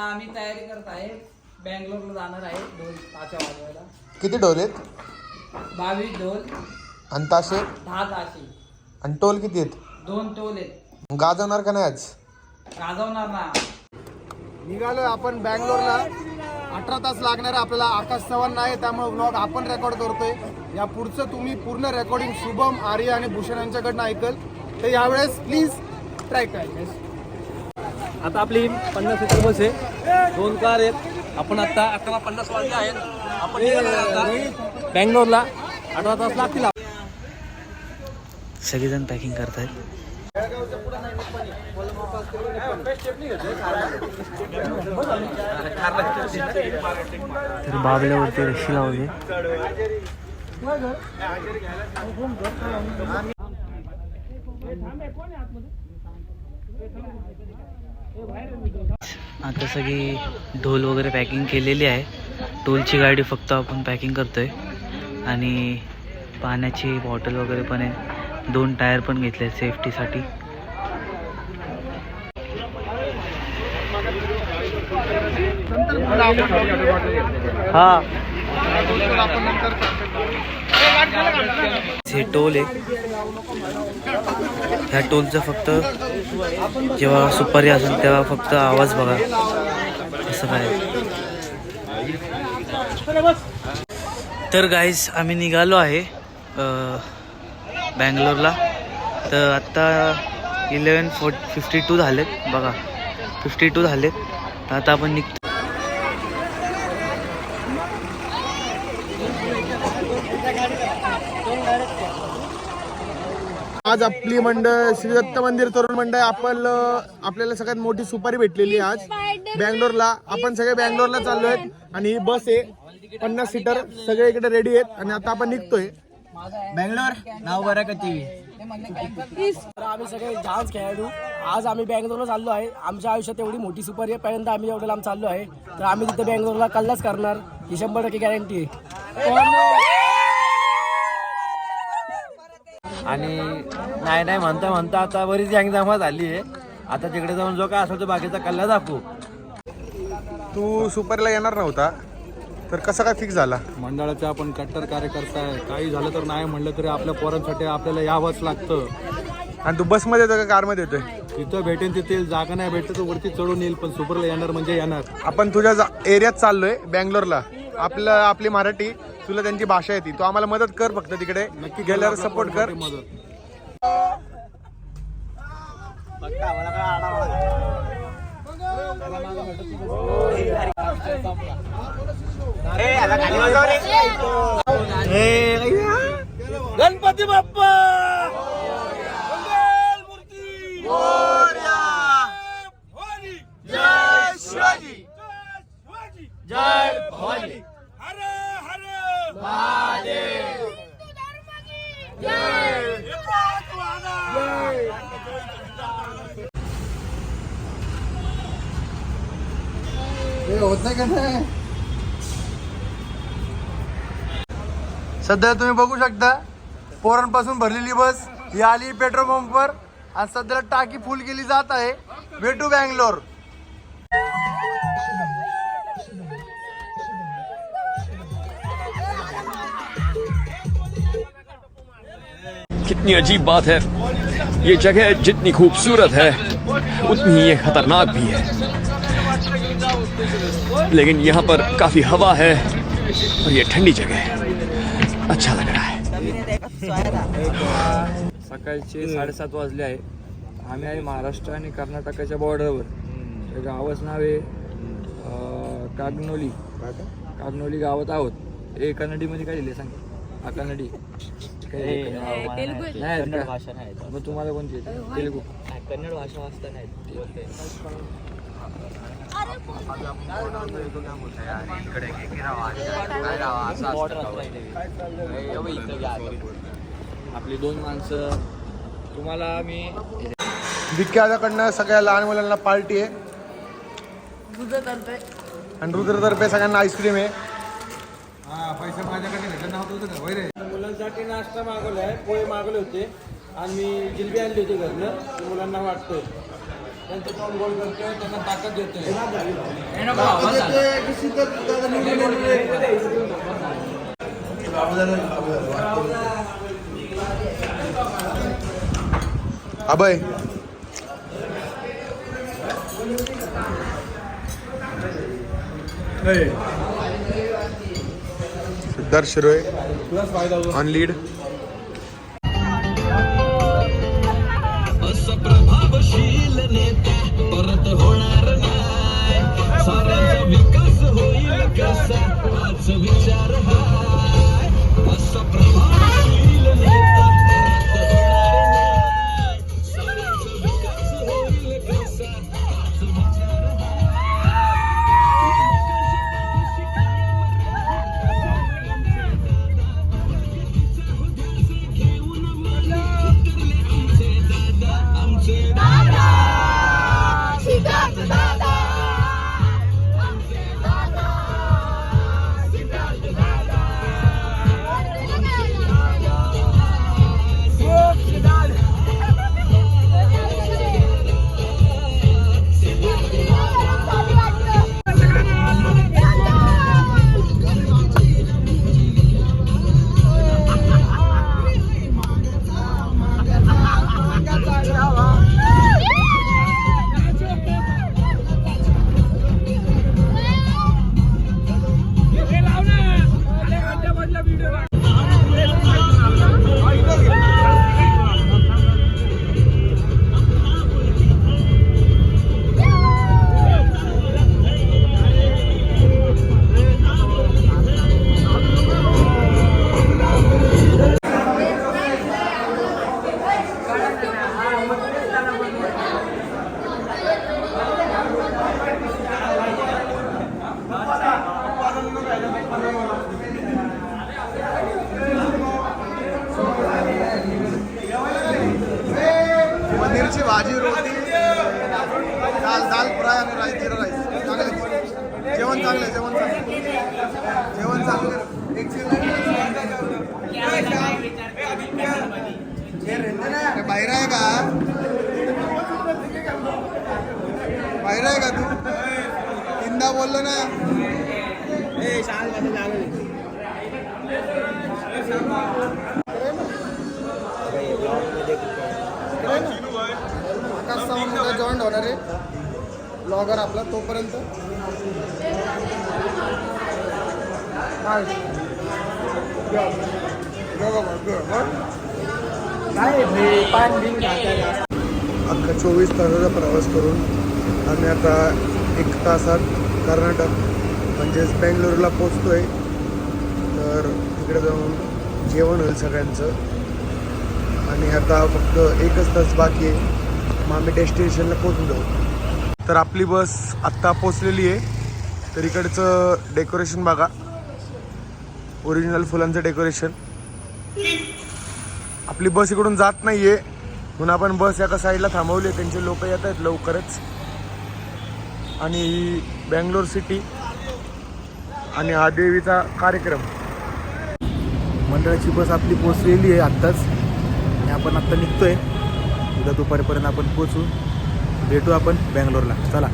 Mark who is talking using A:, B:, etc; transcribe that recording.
A: आता आम्ही तयारी करत आहे, बँगलोरला जाणार आहे ढोल ताशा वाजवायला.
B: किती ढोल आहेत?
A: 22 ढोल
B: आणि ताशे
A: 10 ताशे.
B: आणि टोल किती आहेत?
A: 2 टोल आहेत.
B: गाजवणार का नाही आज?
A: गाजवणार ना.
B: निघालोय आपण बँगलोरला. 18 तास लागणार आहे आपल्याला. आकाश चव्हाण नाही त्यामुळे ब्लॉग आपण रेकॉर्ड करतोय. या पुढचं तुम्ही पूर्ण रेकॉर्डिंग शुभम, आर्य आणि भूषण यांच्याकडनं ऐकल. तर यावेळेस प्लीज ट्राय करा.
C: आता आपली 50 सीटर बस आहे, 2 कार आहेत. आपण आता 11:50 वाजले आहेत. आपण बँगलोरला 18 तास लागतील.
D: सगळेजण पॅकिंग करतायत. तर बाबल्यावरती रशी लावली. आता सगळी ढोल वगैरे पॅकिंग केलेली आहे. टोलची गाडी फक्त आपण पॅकिंग करतोय आणि पाण्याची बॉटल वगैरे पण आहे. 2 टायर पण घेतले सेफ्टीसाठी. हा हे टोल आहे. ह्या टोलचा फक्त जेव्हा सुपारी असेल तेव्हा फक्त आवाज बघा असं काय. तर गाईज आम्ही निघालो आहे बँगलोरला. तर आत्ता 11:52 झालेत बघा. 52 झालेत. तर आता आपण निघतो.
B: आज आपली मंडळ श्री दत्त मंदिर तरुण मंडळ आपल्याला सगळ्यात मोठी सुपारी भेटलेली आहे आज बँगलोरला. आपण सगळे बँगलोरला चाललो आहेत आणि ही बस आहे 50 सीटर. सगळे इकडे रेडी आहेत आणि आता आपण निघतोय.
C: बँगलोर नाव बरं का टीव्ही. आम्ही सगळे डान्स खेळाडू आज आम्ही बँगलोरला चाललो आहे. आमच्या आयुष्यात एवढी मोठी सुपारी आहे, पहिल्यांदा आम्ही एवढं लांब चाललो आहे. तर आम्ही तिथे बँगलोरला कल्लाच करणार ही 100% गॅरंटी आहे. आणि नाही म्हणता आता बरीच गँग जमा झाली आहे. आता तिकडे जाऊन जो काय असेल तो बाकीचा कल्ला दाखवू.
B: तू सुपारीला येणार नव्हता तर कसं काय फिक्स झाला?
E: मंडळाचे आपण कट्टर कार्यकर्ता आहे. काही झालं तर नाही म्हणलं तरी आपल्या पोरांसाठी आपल्याला यावंच लागतं.
B: आणि तू बसमध्ये येतोय का कारमध्ये येतोय?
E: तिथं भेटेन तिथे जागा नाही भेटत तर वरती चढून येईल, पण सुपरला येणार म्हणजे येणार.
B: आपण तुझ्या एरियात चाललोय बँगलोरला. आपली मराठी तुला त्यांची भाषा येते. तू आम्हाला मदत कर फक्त तिकडे. नक्की गेल्यावर सपोर्ट कर.
E: मदत
C: गणपती बाप्पा जय शिवाजी जय भवानी हर हर महादेव
B: सध्या तुम्ही बघू शकता पोरांपासून भरलेली बस ही आली पेट्रोल पंपवर आणि सध्याला टाकी फुल केली जात आहे. भेटू बँगलोर.
F: कितनी अजीब बात है, ये जगह जितनी खूबसूरत है उतनी ही ये खतरनाक भी है. लेकिन यहाँ पर काफी हवा है और ये ठंडी जगह है. अच्छा लग रहा है.
G: सकाळचे 7:30 वाजले आहे. आम्ही आहे महाराष्ट्र आणि कर्नाटकाच्या बॉर्डरवर. त्या गावाचं नाव आहे कागनोली गावात आहोत. हे कन्नडीमध्ये काय लिहिले सांग. कन्नडी नाही भाषा नाही. मग तुम्हाला कोणती येते? तेलुगू. कन्नड भाषा वाचता नाही.
C: आपली 2 माणसं तुम्हाला आम्ही
B: विख्याताकडनं सगळ्या लहान मुलांना पार्टी आहे आणि रुद्रतर्फे सगळ्यांना आईस्क्रीम आहे.
E: पैसे माझ्याकडे
C: मुलांसाठी नाश्ता मागवला आहे. पोहे मागवले होते आणि मी जिलबी आणली होती घरनं. मुलांना वाटतोय
G: त्यांचं तोंड गोल करतोय, त्यांना ताकद देतोय.
B: अभय सिद्धार्थ शिरोळे ऑन लीड. पनीरची भाजी, रोटी, दाल फ्राय आणि राईस, जिरा राईस. चांगले जेवण, चांगलं जेवण, जेवण चांगलं. बाहेर आहे का? बाहेर आहे का तू? तीनदा बोललो ना. आकाश सावंत जॉईंट होणार आहे ब्लॉगर आपला. तोपर्यंत अख्खा 24 तासाचा प्रवास करून आम्ही आता 1 तासात कर्नाटक म्हणजेच बेंगलोरला पोचतोय. तर तिकडे जाऊन जेवण होईल सगळ्यांचं आणि आता फक्त 1च तास बाकी आहे. मग आम्ही डेस्टिनेशनला पोचून जाऊ. तर आपली बस आत्ता पोचलेली आहे. तर इकडचं डेकोरेशन बघा, ओरिजिनल फुलांचं डेकोरेशन. आपली बस इकडून जात नाही आहे म्हणून आपण बस एका साईडला थांबवली आहे. त्यांचे लोक येत आहेत लवकरच. आणि बेंगलोर सिटी आणि हा देवीचा कार्यक्रम. मंडळाची बस आपली पोचलेली आहे आत्ताच आणि आपण आत्ता निघतोय. उद्या दुपारपर्यंत आपण पोचू. भेटू आपण बेंगलोरला. चला.